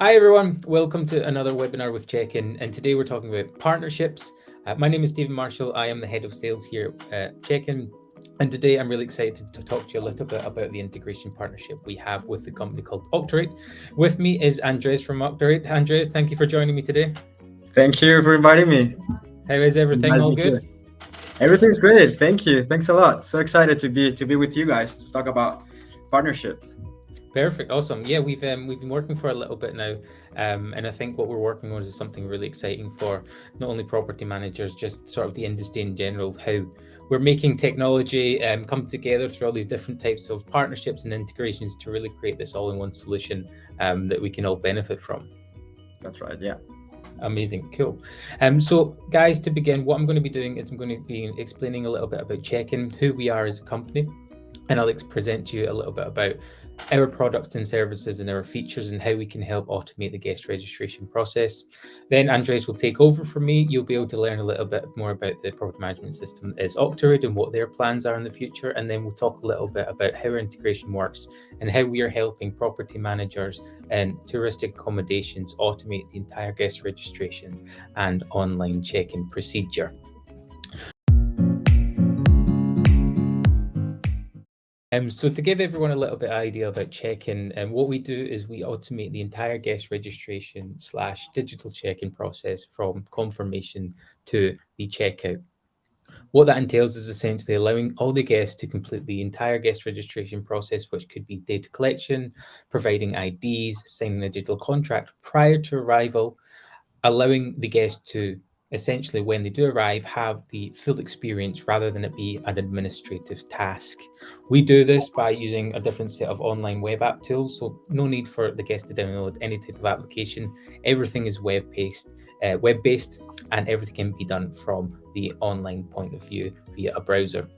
Hi everyone, welcome to another webinar with Check-In, and today we're talking about partnerships. My name is Stephen Marshall. I am the head of sales here at Check-In, and today I'm really excited to talk to you a little bit about the integration partnership we have with the company called Octorate. With me is Andres from Octorate. Andres, thank you for joining me today. Thank you for inviting me. How is everything? All good? Everything's great. Thank you. Thanks a lot. So excited to be with you guys to talk about partnerships. Perfect, awesome. Yeah, we've been working for a little bit now, and I think what we're working on is something really exciting for not only property managers, just sort of the industry in general. How we're making technology come together through all these different types of partnerships and integrations to really create this all-in-one solution that we can all benefit from. That's right. Yeah. Amazing, cool. So guys, to begin, what I'm going to be doing is I'm going to be explaining a little bit about Check-In, who we are as a company, and I'll present to you a little bit about our products and services and our features and how we can help automate the guest registration process. Then Andres will take over from me. You'll be able to learn a little bit more about the property management system as Octorate and what their plans are in the future. And then we'll talk a little bit about how our integration works and how we are helping property managers and touristic accommodations automate the entire guest registration and online check-in procedure. So to give everyone a little bit of idea about Check-In, what we do is we automate the entire guest registration / digital check-in process from confirmation to the checkout. What that entails is essentially allowing all the guests to complete the entire guest registration process, which could be data collection, providing IDs, signing a digital contract prior to arrival, allowing the guest to essentially, when they do arrive, have the full experience rather than it be an administrative task. We do this by using a different set of online web app tools, so no need for the guest to download any type of application. Everything is web-based, and everything can be done from the online point of view via a browser.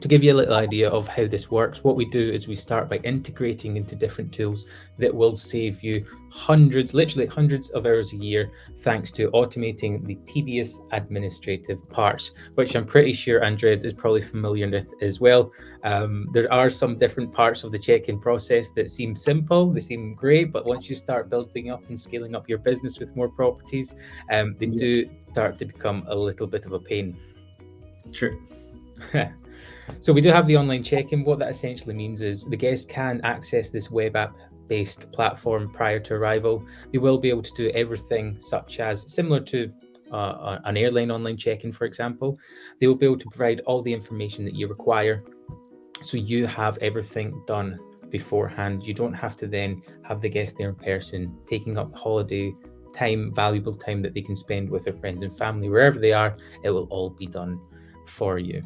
To give you a little idea of how this works, what we do is we start by integrating into different tools that will save you literally hundreds of hours a year, thanks to automating the tedious administrative parts, which I'm pretty sure Andres is probably familiar with as well. There are some different parts of the check-in process that seem simple, they seem great, but once you start building up and scaling up your business with more properties, they do start to become a little bit of a pain. True. So we do have the online check-in. What that essentially means is the guest can access this web app-based platform prior to arrival. They will be able to do everything such as similar to an airline online check-in, for example. They will be able to provide all the information that you require. So you have everything done beforehand. You don't have to then have the guest there in person, taking up holiday time, valuable time that they can spend with their friends and family, wherever they are. It will all be done for you.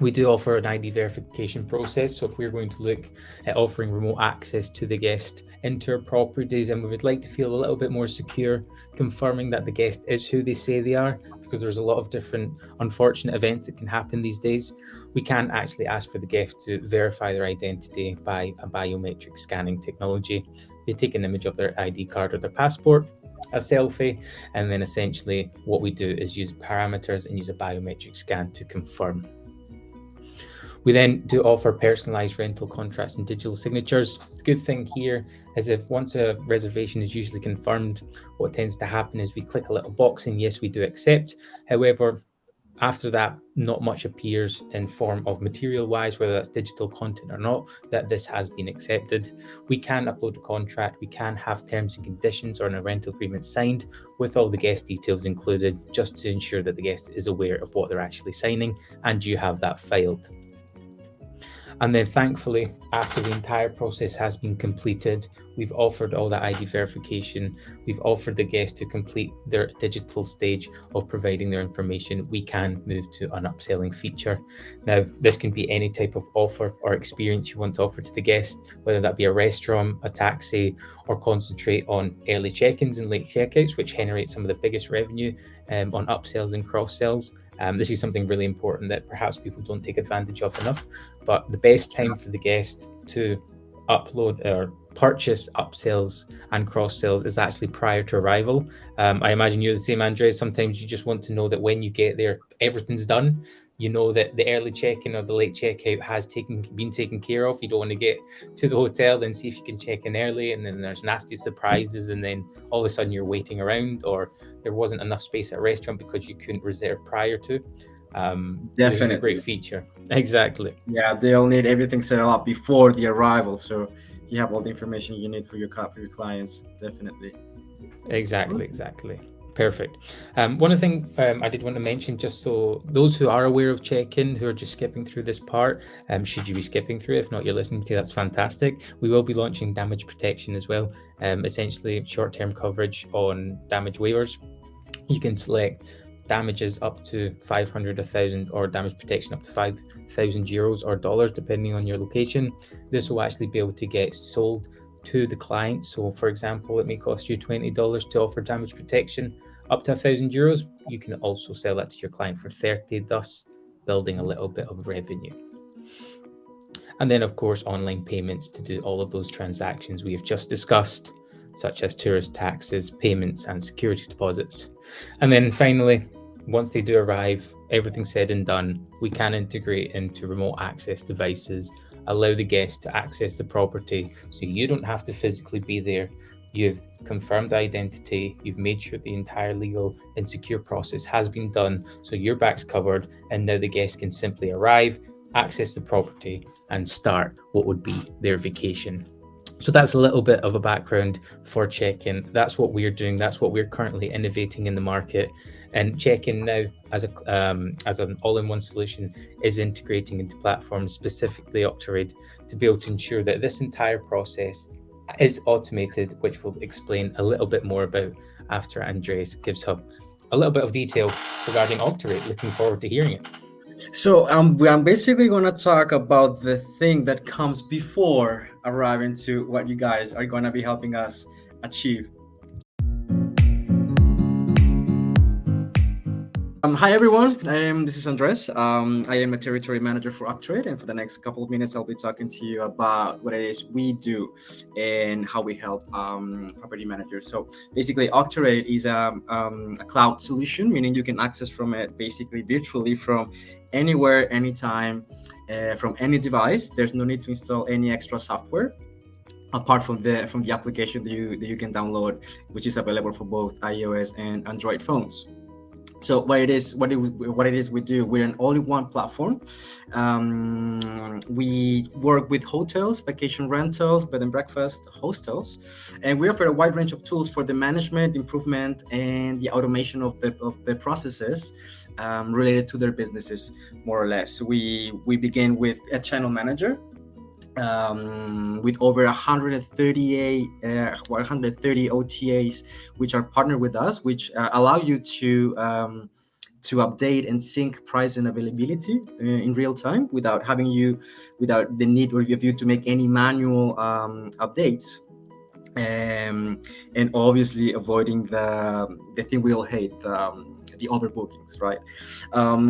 We do offer an ID verification process. So if we're going to look at offering remote access to the guest into our properties and we would like to feel a little bit more secure, confirming that the guest is who they say they are, because there's a lot of different unfortunate events that can happen these days, we can actually ask for the guest to verify their identity by a biometric scanning technology. They take an image of their ID card or their passport, a selfie, and then essentially what we do is use parameters and use a biometric scan to confirm. We then do offer personalized rental contracts and digital signatures. The good thing here is if once a reservation is usually confirmed, what tends to happen is we click a little box and yes, we do accept. However, after that, not much appears in form of material-wise, whether that's digital content or not, that this has been accepted. We can upload a contract, we can have terms and conditions or a rental agreement signed with all the guest details included, just to ensure that the guest is aware of what they're actually signing and you have that filed. And then thankfully, after the entire process has been completed, we've offered all that ID verification, we've offered the guest to complete their digital stage of providing their information, we can move to an upselling feature. Now, this can be any type of offer or experience you want to offer to the guest, whether that be a restaurant, a taxi, or concentrate on early check-ins and late checkouts, which generate some of the biggest revenue on upsells and cross-sells. This is something really important that perhaps people don't take advantage of enough, but the best time for the guest to upload or purchase upsells and cross-sells is actually prior to arrival. I imagine you're the same, Andres. Sometimes you just want to know that when you get there, everything's done. you know that the early check-in or the late checkout has been taken care of. You don't want to get to the hotel and see if you can check in early, and then there's nasty surprises, and then all of a sudden you're waiting around, or there wasn't enough space at a restaurant because you couldn't reserve prior to. So this is a great feature. Exactly. Yeah, they'll need everything set up before the arrival, so you have all the information you need for your clients. Definitely. Exactly. Perfect. One other thing I did want to mention, just so those who are aware of check-in, who are just skipping through this part, should you be skipping through? If not, you're listening to, that's fantastic. We will be launching damage protection as well, essentially short-term coverage on damage waivers. You can select damages up to 500, 1,000, or damage protection up to 5,000 euros or dollars, depending on your location. This will actually be able to get sold to the client. So for example, it may cost you $20 to offer damage protection up to 1,000 euros. You can also sell that to your client for 30, thus building a little bit of revenue. And then of course, online payments to do all of those transactions we have just discussed, such as tourist taxes, payments, and security deposits. And then finally, once they do arrive, everything said and done, we can integrate into remote access devices, allow the guest to access the property, so you don't have to physically be there. You've confirmed identity, you've made sure the entire legal and secure process has been done, so your back's covered, and now the guest can simply arrive, access the property, and start what would be their vacation. So that's a little bit of a background for check-in. That's what we're doing. That's what we're currently innovating in the market. And check-in now, as an all-in-one solution, is integrating into platforms, specifically Octarade, to be able to ensure that this entire process is automated, which we'll explain a little bit more about after Andreas gives up a little bit of detail regarding Octarade. Looking forward to hearing it. So I'm basically going to talk about the thing that comes before arriving to what you guys are going to be helping us achieve. Hi everyone, this is Andres. I am a territory manager for Octarade, and for the next couple of minutes I'll be talking to you about what it is we do and how we help property managers. So basically Octarade is a cloud solution, meaning you can access from it basically virtually from anywhere, anytime, from any device. There's no need to install any extra software apart from the application that you can download, which is available for both iOS and Android phones. So what it is we do, we're an all-in-one platform. We work with hotels, vacation rentals, bed and breakfast, hostels, and we offer a wide range of tools for the management, improvement, and the automation of the processes related to their businesses, more or less. We begin with a channel manager. With over 130 OTAs which are partnered with us, which allow you to update and sync price and availability in real time without the need or of you to make any manual updates, and obviously avoiding the thing we all hate, the overbookings, right?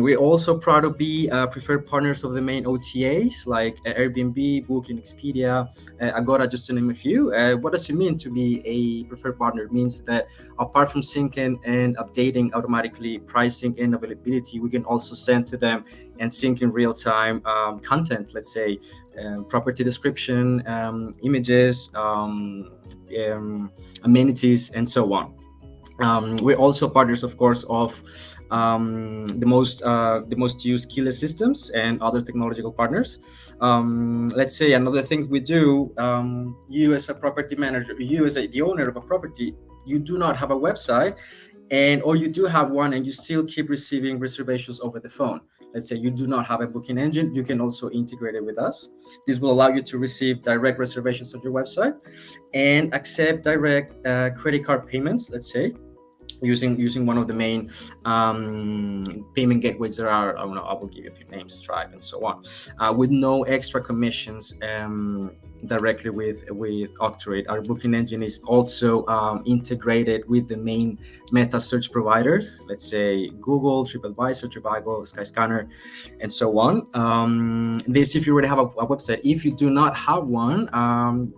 We're also proud to be preferred partners of the main OTAs like Airbnb, Booking, Expedia, Agora, just to name a few. What does it mean to be a preferred partner? It means that apart from syncing and updating automatically pricing and availability, we can also send to them and sync in real time content, let's say property description, images, amenities, and so on. We're also partners, of course, of the most used keyless systems and other technological partners. Let's say another thing we do, you as a property manager, you as the owner of a property, you do not have a website, or you do have one and you still keep receiving reservations over the phone. Let's say you do not have a booking engine, you can also integrate it with us. This will allow you to receive direct reservations on your website and accept direct credit card payments, let's say, using one of the main payment gateways there are. I will give you a few names, Stripe, and so on, with no extra commissions directly with Octorate. Our booking engine is also integrated with the main meta search providers, let's say Google, TripAdvisor, Trivago, Skyscanner, and so on. This, if you already have a website. If you do not have one,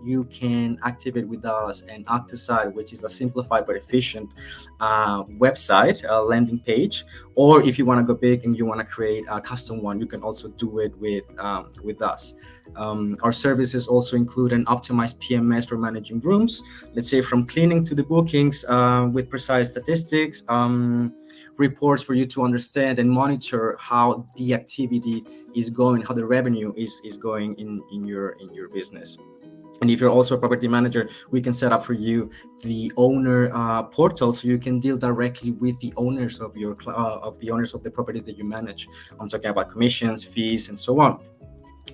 you can activate with us an Octosite, which is a simplified but efficient website, landing page. Or if you want to go big and you want to create a custom one, you can also do it with us. Our services also include an optimized PMS for managing rooms, let's say from cleaning to the bookings, with precise statistics, reports for you to understand and monitor how the activity is going, how the revenue is going in your business. And if you're also a property manager, we can set up for you the owner portal, so you can deal directly with the owners of your owners of the properties that you manage. I'm talking about commissions, fees, and so on.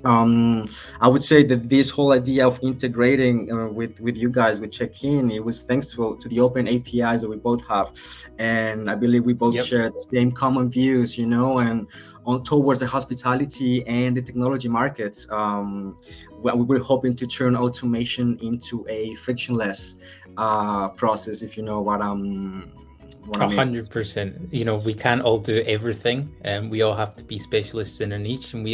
I would say that this whole idea of integrating with you guys with Check-in, it was thanks to the open APIs that we both have, and I believe we both share the same common views, and on towards the hospitality and the technology markets. We're hoping to turn automation into a frictionless process, if you know what I mean. 100%. We can't all do everything, and we all have to be specialists in our niche. And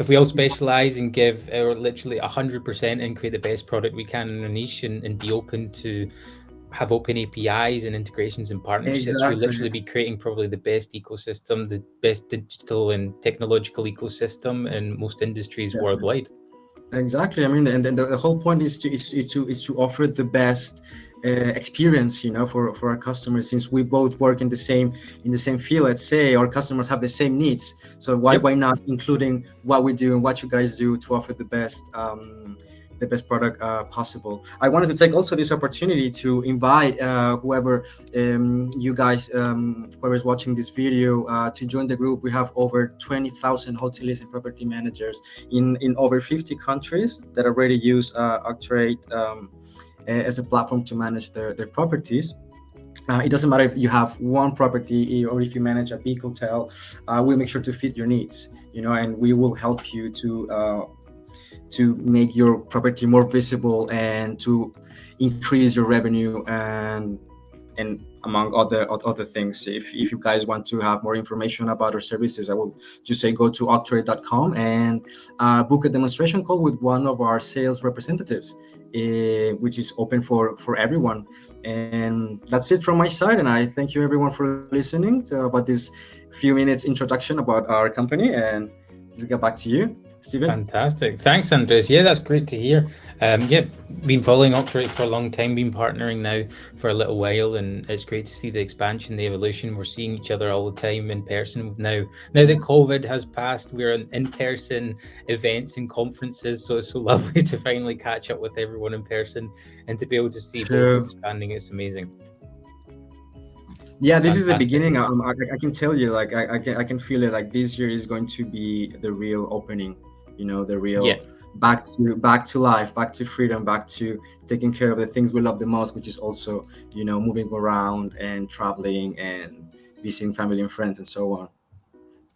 if we all specialize and give our literally 100% and create the best product we can in our niche, and be open to have open APIs and integrations and partnerships, we'll literally be creating probably the best ecosystem, the best digital and technological ecosystem in most industries worldwide. Exactly. I mean, and the whole point is to offer the best experience, for our customers. Since we both work in the same field, let's say our customers have the same needs. So why not including what we do and what you guys do to offer the best product possible. I wanted to take also this opportunity to invite whoever you guys, whoever's watching this video, to join the group. We have over 20,000 hoteliers and property managers in over 50 countries that already use Octorate as a platform to manage their properties. It doesn't matter if you have one property or if you manage a big hotel. We'll make sure to fit your needs, and we will help you to make your property more visible and to increase your revenue and among other things. If you guys want to have more information about our services, I will just say go to octorate.com and book a demonstration call with one of our sales representatives, which is open for everyone. And that's it from my side, and I thank you everyone for listening to about this few minutes introduction about our company, and let's get back to you, Steven. Fantastic. Thanks, Andres. Yeah, that's great to hear. Been following Octorate for a long time, been partnering now for a little while, and it's great to see the expansion, the evolution. We're seeing each other all the time in person now. Now that COVID has passed, we're in person events and conferences, so it's so lovely to finally catch up with everyone in person and to be able to see both expanding. It's amazing. Yeah, this is the beginning. I can tell you, like I can feel it. Like this year is going to be the real opening. The real back to life, back to freedom, back to taking care of the things we love the most, which is also moving around and traveling and visiting family and friends and so on.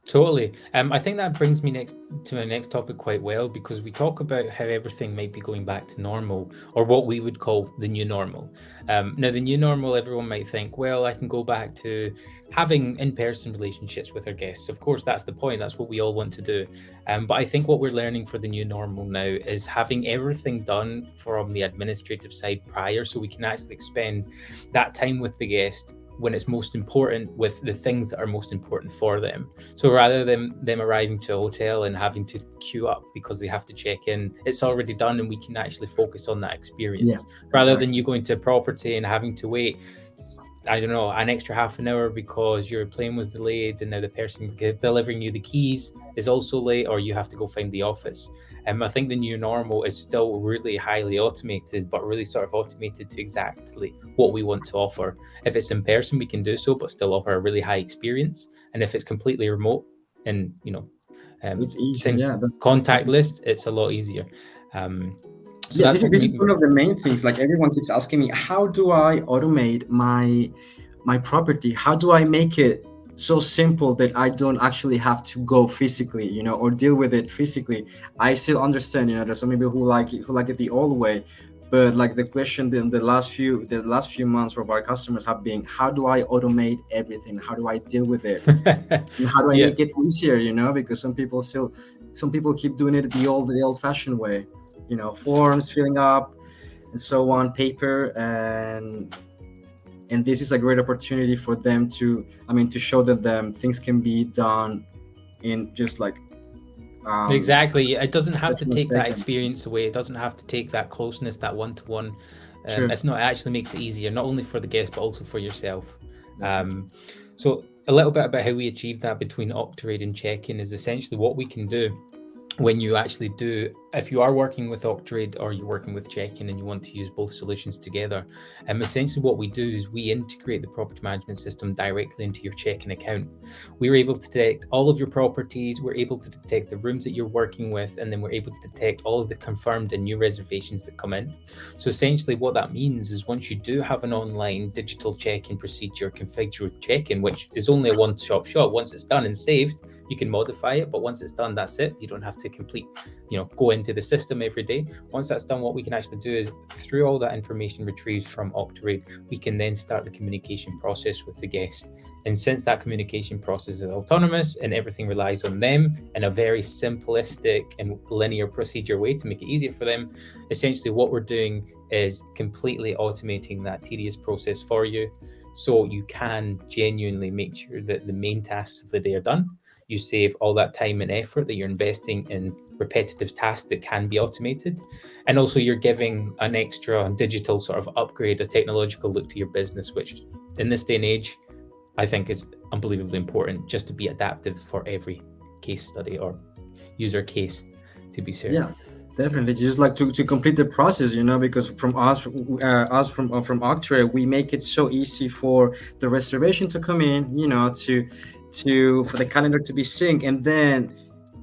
Totally. I think that brings me to my next topic quite well, because we talk about how everything might be going back to normal, or what we would call the new normal. Now, the new normal, everyone might think, well, I can go back to having in-person relationships with our guests. Of course, that's the point. That's what we all want to do. But I think what we're learning for the new normal now is having everything done from the administrative side prior, so we can actually spend that time with the guest when it's most important with the things that are most important for them. So rather than them arriving to a hotel and having to queue up because they have to check in, it's already done, and we can actually focus on that experience rather than you going to a property and having to wait, I don't know, an extra half an hour because your plane was delayed and now the person delivering you the keys is also late, or you have to go find the office. I think the new normal is still really highly automated, but really sort of automated to exactly what we want to offer. If it's in person, we can do so, but still offer a really high experience. And if it's completely remote and, it's easy. That's contactless, it's a lot easier. This is one of the main things. Like everyone keeps asking me, how do I automate my property? How do I make it so simple that I don't actually have to go physically, or deal with it physically. I still understand, there's some people who like it the old way, but like the question in the last few months of our customers have been, how do I automate everything? How do I deal with it? And how do I Yeah. make it easier? Because some people keep doing it the old-fashioned way, forms filling up and so on, paper, and this is a great opportunity for them to show that them things can be done in just like Exactly. It doesn't have to fraction of a take that second. experience away. It doesn't have to take that closeness, that one-to-one. Sure. If not, it actually makes it easier, not only for the guest, but also for yourself. Definitely. So a little bit about how we achieve that between Octarade and Check-in is essentially what we can do when you actually do, if you are working with Octarade or you're working with Check-in and you want to use both solutions together, essentially what we do is we integrate the property management system directly into your Check-in account. We're able to detect all of your properties, we're able to detect the rooms that you're working with, and then we're able to detect all of the confirmed and new reservations that come in. So essentially what that means is once you do have an online digital check-in procedure configured with Check-in, which is only a one-stop shop, once it's done and saved, you can modify it, but once it's done, that's it. You don't have to go into the system every day. Once that's done, what we can actually do is through all that information retrieved from Octarade, we can then start the communication process with the guest. And since that communication process is autonomous and everything relies on them in a very simplistic and linear procedure way to make it easier for them, essentially what we're doing is completely automating that tedious process for you, so you can genuinely make sure that the main tasks of the day are done. You save all that time and effort that you're investing in repetitive tasks that can be automated. And also you're giving an extra digital sort of upgrade, a technological look to your business, which in this day and age, I think is unbelievably important, just to be adaptive for every case study or user case, to be fair. Yeah, definitely. Just like to complete the process, because from from Octrade, we make it so easy for the reservation to come in, to for the calendar to be synced, and then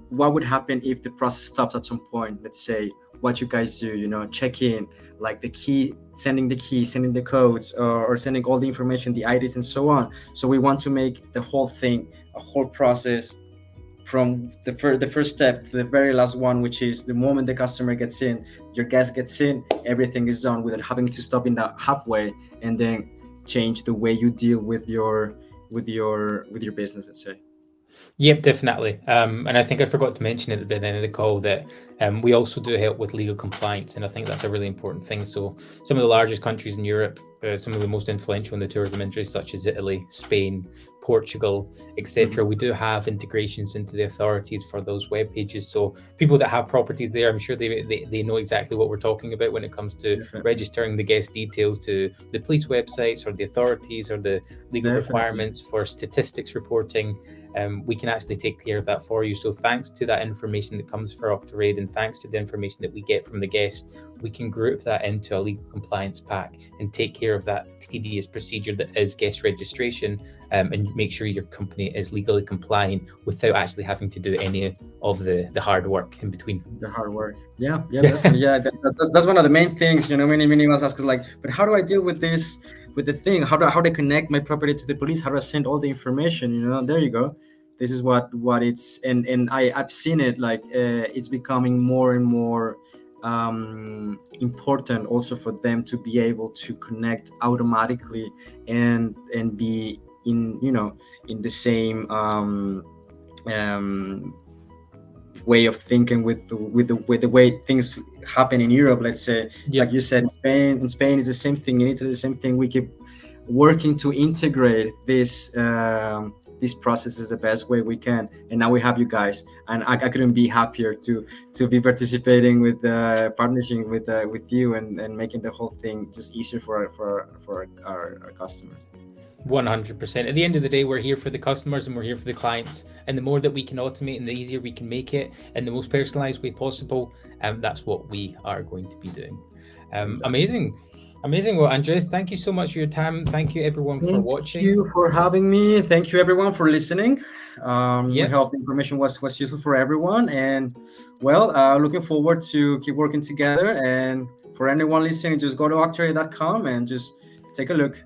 what would happen if the process stops at some point? Let's say what you guys do, check in, like the key, sending the codes, or sending all the information, the IDs, and so on. So we want to make the whole thing, a whole process, from the first step to the very last one, which is the moment the customer gets in, your guest gets in, everything is done without having to stop in that halfway and then change the way you deal with your business, let's say. Yep, definitely. And I think I forgot to mention at the beginning of the call that we also do help with legal compliance, and I think that's a really important thing. So some of the largest countries in Europe, some of the most influential in the tourism industry, such as Italy, Spain, Portugal, etc., we do have integrations into the authorities for those web pages. So people that have properties there, I'm sure they know exactly what we're talking about when it comes to Definitely. registering the guest details to the police websites or the authorities, or the legal Definitely. requirements for statistics reporting. We can actually take care of that for you. So thanks to that information that comes for Octarade, and thanks to the information that we get from the guest, we can group that into a legal compliance pack and take care of that tedious procedure that is guest registration, and make sure your company is legally compliant without actually having to do any of the hard work in between. The hard work. Yeah, definitely. Yeah, that's one of the main things. Many of us ask us like, but how do I deal with this, with the thing? How do I connect my property to the police? How do I send all the information? There you go. This is what it's, and I've seen it, like it's becoming more and more important also for them to be able to connect automatically and be in in the same way of thinking with the way things happen in Europe. Let's say, like you said, in Spain is the same thing. In Italy, the same thing. We keep working to integrate these processes the best way we can, and now we have you guys, and I couldn't be happier to be participating with partnering with you and making the whole thing just easier for our customers. 100%. At the end of the day, we're here for the customers and we're here for the clients, and the more that we can automate and the easier we can make it in the most personalized way possible, that's what we are going to be doing. Exactly. Amazing. Well, Andres, thank you so much for your time. Thank you everyone for watching. Thank you for having me. Thank you everyone for listening. We hope the information was useful for everyone, and looking forward to keep working together. And for anyone listening, just go to octarade.com and just take a look.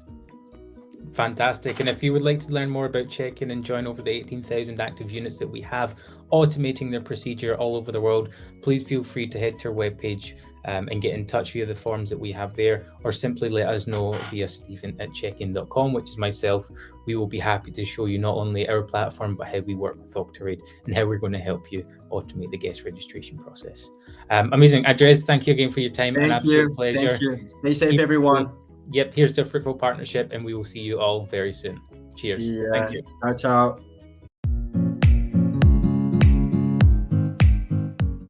Fantastic. And if you would like to learn more about Check-in and join over the 18,000 active units that we have automating their procedure all over the world, please feel free to head to our webpage and get in touch via the forms that we have there, or simply let us know via Stephen@checkin.com, which is myself. We will be happy to show you not only our platform, but how we work with Octarade and how we're going to help you automate the guest registration process. Amazing. Andres, thank you again for your time. An absolute pleasure. Thank you. Stay safe, everyone. Yep, here's to a fruitful partnership, and we will see you all very soon. Cheers. Thank you. Ciao, ciao.